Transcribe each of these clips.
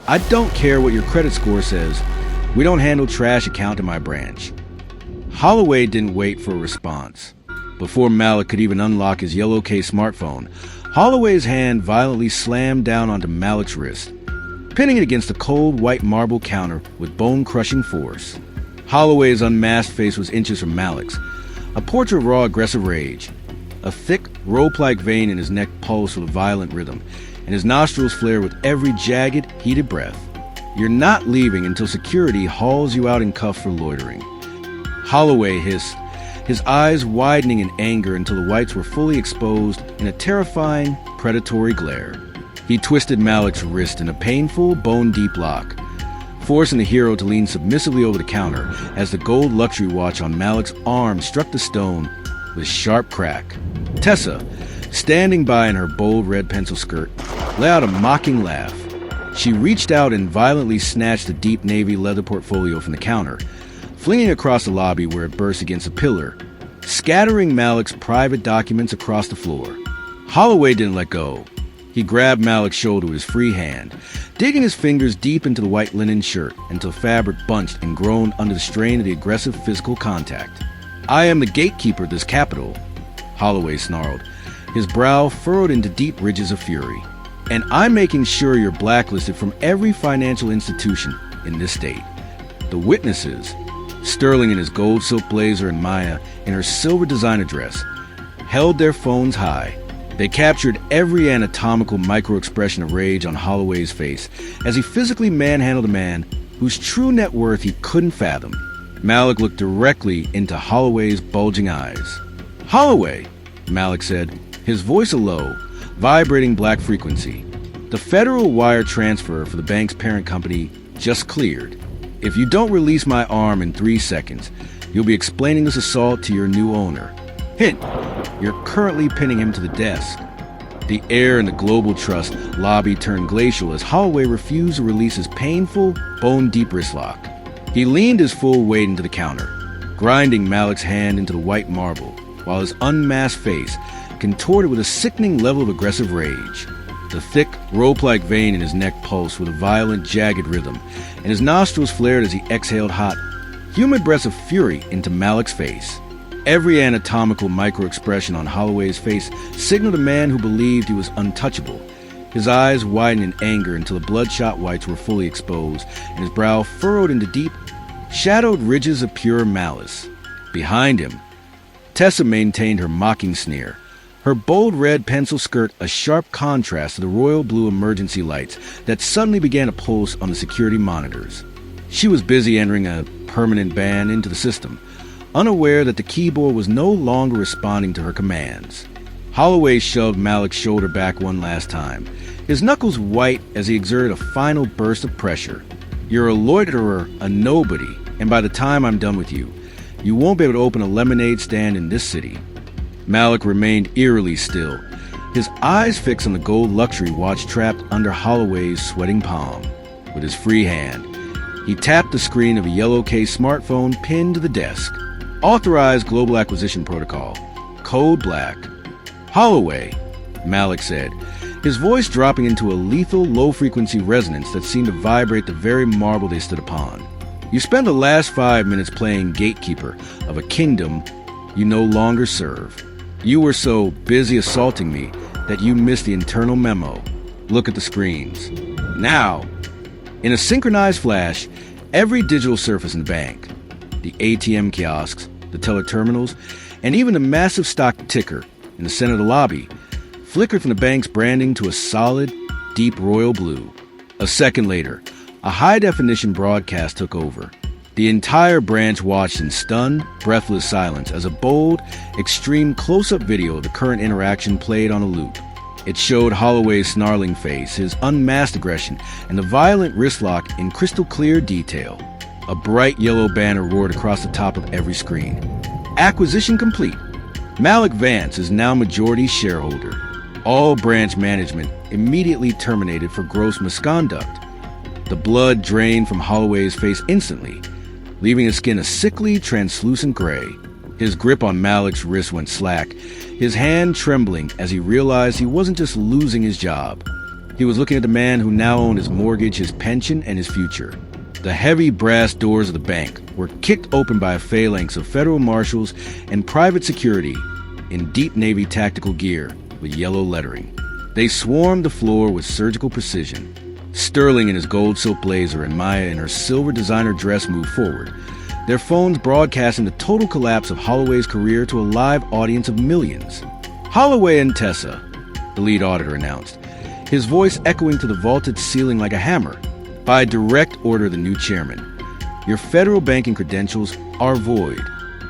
I don't care what your credit score says. We don't handle trash account in my branch. Holloway didn't wait for a response. Before Malik could even unlock his yellow case smartphone, Holloway's hand violently slammed down onto Malik's wrist, pinning it against the cold white marble counter with bone-crushing force. Holloway's unmasked face was inches from Malik's, a portrait of raw, aggressive rage. A thick, rope-like vein in his neck pulsed with a violent rhythm, and his nostrils flared with every jagged, heated breath. You're not leaving until security hauls you out in cuffs for loitering. Holloway hissed, his eyes widening in anger until the whites were fully exposed in a terrifying, predatory glare. He twisted Malik's wrist in a painful, bone-deep lock, forcing the hero to lean submissively over the counter as the gold luxury watch on Malik's arm struck the stone with a sharp crack. Tessa, standing by in her bold red pencil skirt, let out a mocking laugh. She reached out and violently snatched the deep navy leather portfolio from the counter, flinging across the lobby where it burst against a pillar, scattering Malik's private documents across the floor. Holloway didn't let go. He grabbed Malik's shoulder with his free hand, digging his fingers deep into the white linen shirt until fabric bunched and groaned under the strain of the aggressive physical contact. I am the gatekeeper of this capital, Holloway snarled, his brow furrowed into deep ridges of fury. And I'm making sure you're blacklisted from every financial institution in this state. The witnesses, Sterling in his gold silk blazer and Maya in her silver designer dress, held their phones high. They captured every anatomical micro-expression of rage on Holloway's face as he physically manhandled a man whose true net worth he couldn't fathom. Malik looked directly into Holloway's bulging eyes. "Holloway," Malik said, his voice a low, vibrating black frequency. "The federal wire transfer for the bank's parent company just cleared. If you don't release my arm in 3 seconds, you'll be explaining this assault to your new owner. Hint, you're currently pinning him to the desk." The air in the Global Trust lobby turned glacial as Holloway refused to release his painful, bone-deep wrist lock. He leaned his full weight into the counter, grinding Malik's hand into the white marble, while his unmasked face contorted with a sickening level of aggressive rage. The thick, rope-like vein in his neck pulsed with a violent, jagged rhythm, and his nostrils flared as he exhaled hot, humid breaths of fury into Malik's face. Every anatomical micro-expression on Holloway's face signaled a man who believed he was untouchable. His eyes widened in anger until the bloodshot whites were fully exposed, and his brow furrowed into deep, shadowed ridges of pure malice. Behind him, Tessa maintained her mocking sneer, her bold red pencil skirt a sharp contrast to the royal blue emergency lights that suddenly began to pulse on the security monitors. She was busy entering a permanent ban into the system, unaware that the keyboard was no longer responding to her commands. Holloway shoved Malik's shoulder back one last time, his knuckles white as he exerted a final burst of pressure. "You're a loiterer, a nobody, and by the time I'm done with you, you won't be able to open a lemonade stand in this city." Malik remained eerily still, his eyes fixed on the gold luxury watch trapped under Holloway's sweating palm. With his free hand, he tapped the screen of a yellow case smartphone pinned to the desk. "Authorized global acquisition protocol. Code Black." "Holloway," Malik said, his voice dropping into a lethal low-frequency resonance that seemed to vibrate the very marble they stood upon. "You spent the last 5 minutes playing gatekeeper of a kingdom you no longer serve. You were so busy assaulting me that you missed the internal memo. Look at the screens. Now." In a synchronized flash, every digital surface in the bank, the ATM kiosks, the teller terminals, and even the massive stock ticker in the center of the lobby, flickered from the bank's branding to a solid, deep royal blue. A second later, a high-definition broadcast took over. The entire branch watched in stunned, breathless silence as a bold, extreme close-up video of the current interaction played on a loop. It showed Holloway's snarling face, his unmasked aggression, and the violent wrist lock in crystal-clear detail. A bright yellow banner roared across the top of every screen. "Acquisition complete. Malik Vance is now majority shareholder. All branch management immediately terminated for gross misconduct." The blood drained from Holloway's face instantly, leaving his skin a sickly, translucent gray. His grip on Malik's wrist went slack, his hand trembling as he realized he wasn't just losing his job. He was looking at the man who now owned his mortgage, his pension, and his future. The heavy brass doors of the bank were kicked open by a phalanx of federal marshals and private security in deep Navy tactical gear with yellow lettering. They swarmed the floor with surgical precision. Sterling in his gold silk blazer and Maya in her silver designer dress moved forward, their phones broadcasting the total collapse of Holloway's career to a live audience of millions. "Holloway and Tessa," the lead auditor announced, his voice echoing to the vaulted ceiling like a hammer. "By direct order of the new chairman, your federal banking credentials are void.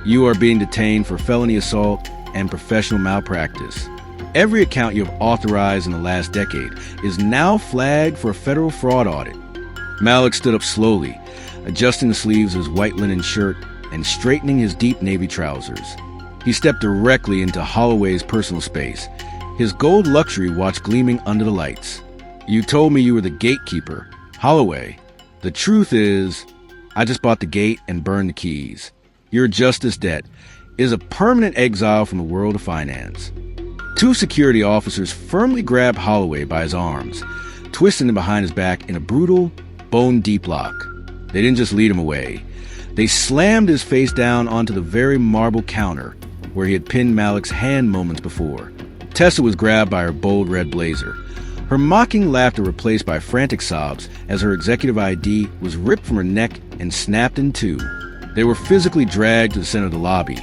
You are being detained for felony assault and professional malpractice. Every account you have authorized in the last decade is now flagged for a federal fraud audit." Malik stood up slowly, adjusting the sleeves of his white linen shirt and straightening his deep navy trousers. He stepped directly into Holloway's personal space, his gold luxury watch gleaming under the lights. "You told me you were the gatekeeper. Holloway, the truth is, I just bought the gate and burned the keys. Your justice debt is a permanent exile from the world of finance." Two security officers firmly grabbed Holloway by his arms, twisting him behind his back in a brutal, bone-deep lock. They didn't just lead him away. They slammed his face down onto the very marble counter where he had pinned Malik's hand moments before. Tessa was grabbed by her bold red blazer, her mocking laughter replaced by frantic sobs as her executive ID was ripped from her neck and snapped in two. They were physically dragged to the center of the lobby,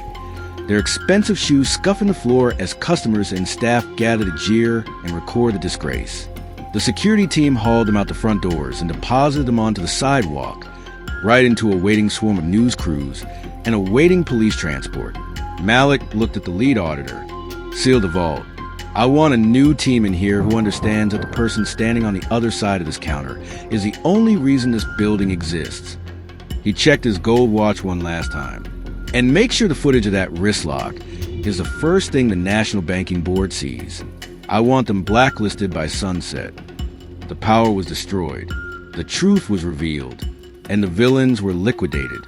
their expensive shoes scuffing the floor as customers and staff gathered to jeer and record the disgrace. The security team hauled them out the front doors and deposited them onto the sidewalk, right into a waiting swarm of news crews and a waiting police transport. Malik looked at the lead auditor. "Seal the vault. I want a new team in here who understands that the person standing on the other side of this counter is the only reason this building exists." He checked his gold watch one last time. "And make sure the footage of that wrist lock is the first thing the National Banking Board sees. I want them blacklisted by sunset." The power was destroyed. The truth was revealed. And the villains were liquidated.